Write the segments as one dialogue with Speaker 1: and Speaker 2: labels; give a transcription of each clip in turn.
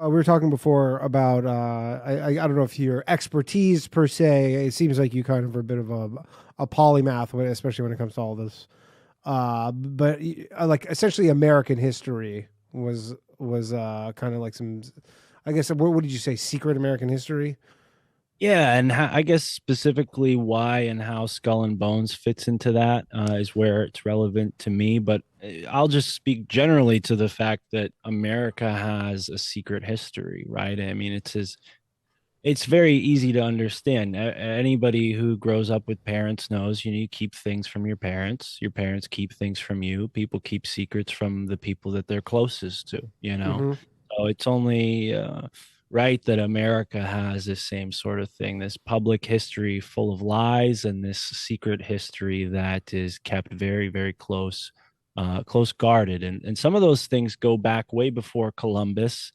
Speaker 1: We were talking before about I don't know if your expertise per se. It seems like you kind of are a bit of a polymath, especially when it comes to all this. But like essentially American history was kind of like some, I guess what did you say? Secret American history?
Speaker 2: Yeah, and I guess specifically why and how Skull and Bones fits into that is where it's relevant to me. But I'll just speak generally to the fact that America has a secret history, right? I mean, it's very easy to understand. Anybody who grows up with parents knows you need to keep things from your parents. Your parents keep things from you. People keep secrets from the people that they're closest to, you know?
Speaker 1: Mm-hmm.
Speaker 2: So it's only right that America has this same sort of thing, this public history full of lies and this secret history that is kept very, very close guarded. And some of those things go back way before Columbus.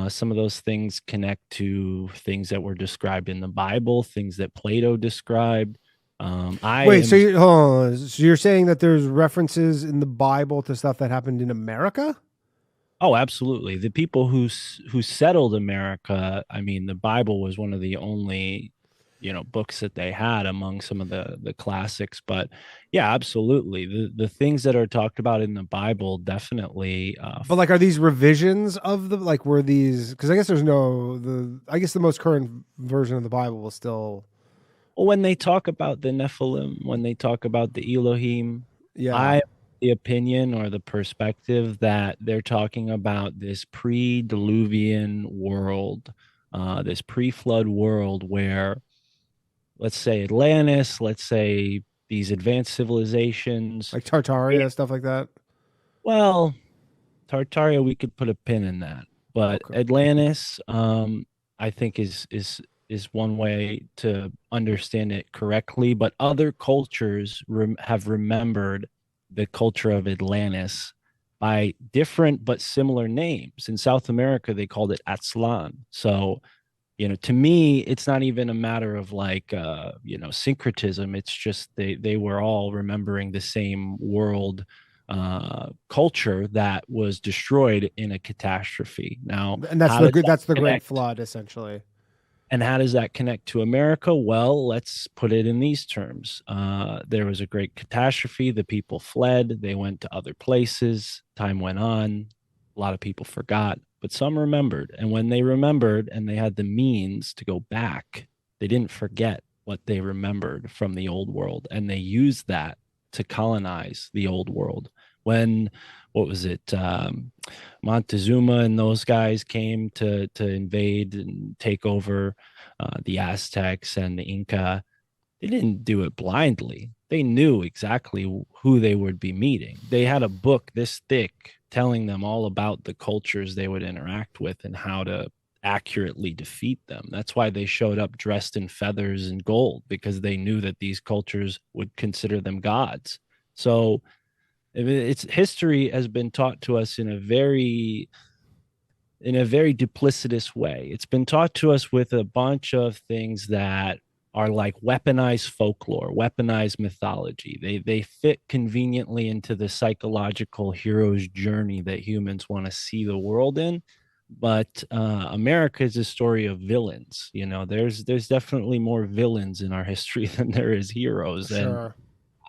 Speaker 2: Some of those things connect to things that were described in the Bible, things that Plato described. I
Speaker 1: Wait, so
Speaker 2: am,
Speaker 1: hold on. So you're saying that there's references in the Bible to stuff that happened in America?
Speaker 2: oh, absolutely. The people who settled America, I mean, the Bible was one of the only, books that they had among some of the classics. But yeah, absolutely. The things that are talked about in the Bible definitely
Speaker 1: But like, are these revisions of the like were these? Because I guess there's no the. I guess the most current version of the Bible was still.
Speaker 2: when they talk about the Nephilim, when they talk about the Elohim, I
Speaker 1: Yeah.
Speaker 2: have the opinion or the perspective that they're talking about this pre-Diluvian world, this pre-flood world where, let's say, Atlantis, let's say these advanced civilizations.
Speaker 1: Like Tartaria, stuff like that.
Speaker 2: Well, Tartaria, we could put a pin in that, but
Speaker 1: Okay.
Speaker 2: Atlantis, I think is one way to understand it correctly. But other cultures have remembered the culture of Atlantis by different but similar names. In South America, they called it Aztlan. So, to me, it's not even a matter of like syncretism. It's just they were all remembering the same world culture that was destroyed in a catastrophe. Now,
Speaker 1: And that's
Speaker 2: how
Speaker 1: the
Speaker 2: does
Speaker 1: good.
Speaker 2: that
Speaker 1: That's the Great
Speaker 2: connect?
Speaker 1: Flood, essentially.
Speaker 2: And how does that connect to America? Well, let's put it in these terms. There was a great catastrophe. The people fled. They went to other places. Time went on. A lot of people forgot, but some remembered. And when they remembered and they had the means to go back, they didn't forget what they remembered from the old world. And they used that to colonize the old world. When, what was it? Montezuma and those guys came to invade and take over the Aztecs and the Inca. They didn't do it blindly. They knew exactly who they would be meeting. They had a book this thick telling them all about the cultures they would interact with and how to accurately defeat them. That's why they showed up dressed in feathers and gold, because they knew that these cultures would consider them gods. So it's history has been taught to us in a very duplicitous way. It's been taught to us with a bunch of things that are like weaponized folklore, weaponized mythology. They fit conveniently into the psychological hero's journey that humans want to see the world in. But America is a story of villains. There's definitely more villains in our history than there is heroes, and
Speaker 1: Sure.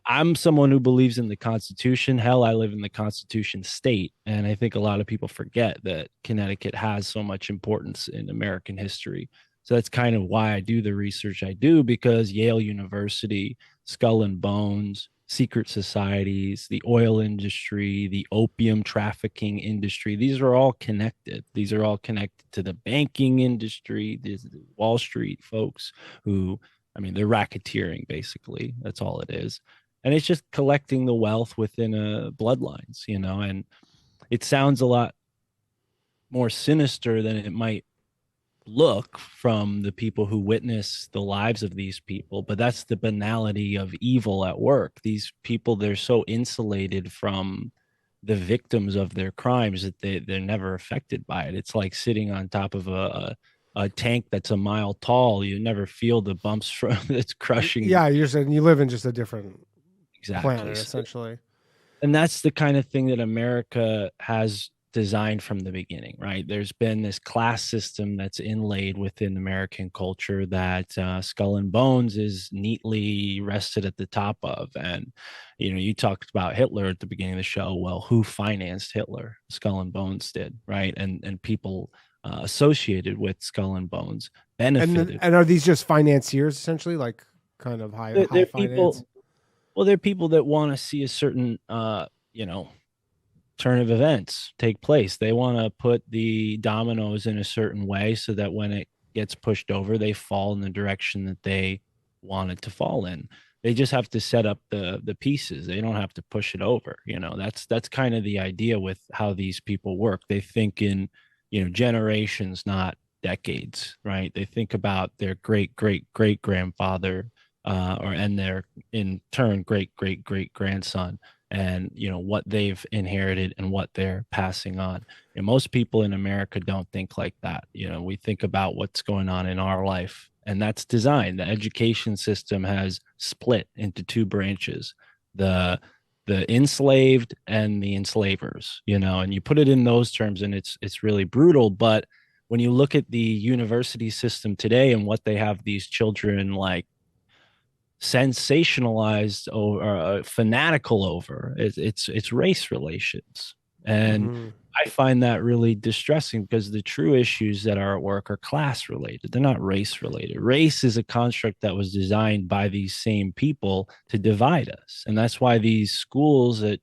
Speaker 2: I'm someone who believes in the Constitution. Hell, I live in the Constitution state. And I think a lot of people forget that Connecticut has so much importance in American history. So that's kind of why I do the research I do, because Yale University, Skull and Bones, secret societies, the oil industry, the opium trafficking industry, these are all connected. These are all connected to the banking industry, the Wall Street folks who, I mean, they're racketeering basically. That's all it is, and it's just collecting the wealth within bloodlines, and it sounds a lot more sinister than it might look from the people who witness the lives of these people, but that's the banality of evil at work. These people, they're so insulated from the victims of their crimes that they're never affected by it. It's like sitting on top of a tank that's a mile tall. You never feel the bumps from that's crushing.
Speaker 1: Yeah, you're saying you live in just a different
Speaker 2: Exactly.
Speaker 1: planet,
Speaker 2: So,
Speaker 1: essentially.
Speaker 2: and that's the kind of thing that America has designed from the beginning, right? There's been this class system that's inlaid within American culture that Skull and Bones is neatly rested at the top of. And, you talked about Hitler at the beginning of the show. Well, who financed Hitler? Skull and Bones did, right? And people associated with Skull and Bones benefited.
Speaker 1: And are these just financiers essentially, like kind of high
Speaker 2: They're
Speaker 1: finance?
Speaker 2: people, well, they're people that want to see a certain, turn of events take place. They want to put the dominoes in a certain way so that when it gets pushed over, they fall in the direction that they want it to fall in. They just have to set up the pieces. They don't have to push it over. That's kind of the idea with how these people work. They think in, generations, not decades, right? They think about their great great great grandfather, and their in turn great great great grandson, and what they've inherited and what they're passing on. And most people in America don't think like that. We think about what's going on in our life, and that's design. The education system has split into two branches: the enslaved and the enslavers. And you put it in those terms, and it's really brutal. But when you look at the university system today and what they have these children like sensationalized or fanatical over, it's race relations. And
Speaker 1: Hmm.
Speaker 2: I find that really distressing because the true issues that are at work are class related. They're not race related. Race is a construct that was designed by these same people to divide us. And that's why these schools that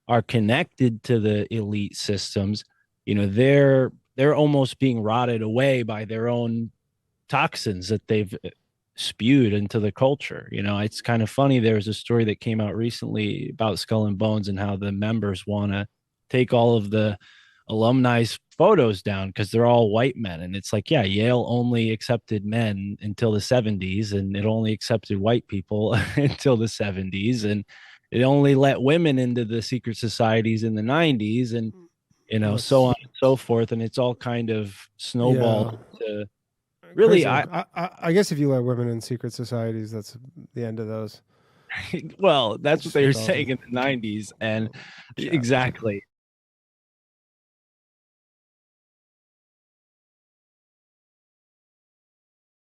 Speaker 2: are connected to the elite systems, they're almost being rotted away by their own toxins that they've spewed into the culture. It's kind of funny. There was a story that came out recently about Skull and Bones and how the members want to take all of the alumni's photos down because they're all white men. And it's like, yeah, Yale only accepted men until the 70s, and it only accepted white people until the 70s. And it only let women into the secret societies in the 90s, and so on
Speaker 1: That's
Speaker 2: and so forth. And it's all kind of snowballed
Speaker 1: yeah,
Speaker 2: to really,
Speaker 1: crazy.
Speaker 2: I
Speaker 1: I guess if you let women in secret societies, that's the end of those.
Speaker 2: well, that's what
Speaker 1: It's
Speaker 2: they were
Speaker 1: it's awesome.
Speaker 2: saying in the 90s. And
Speaker 1: Chapters.
Speaker 2: exactly.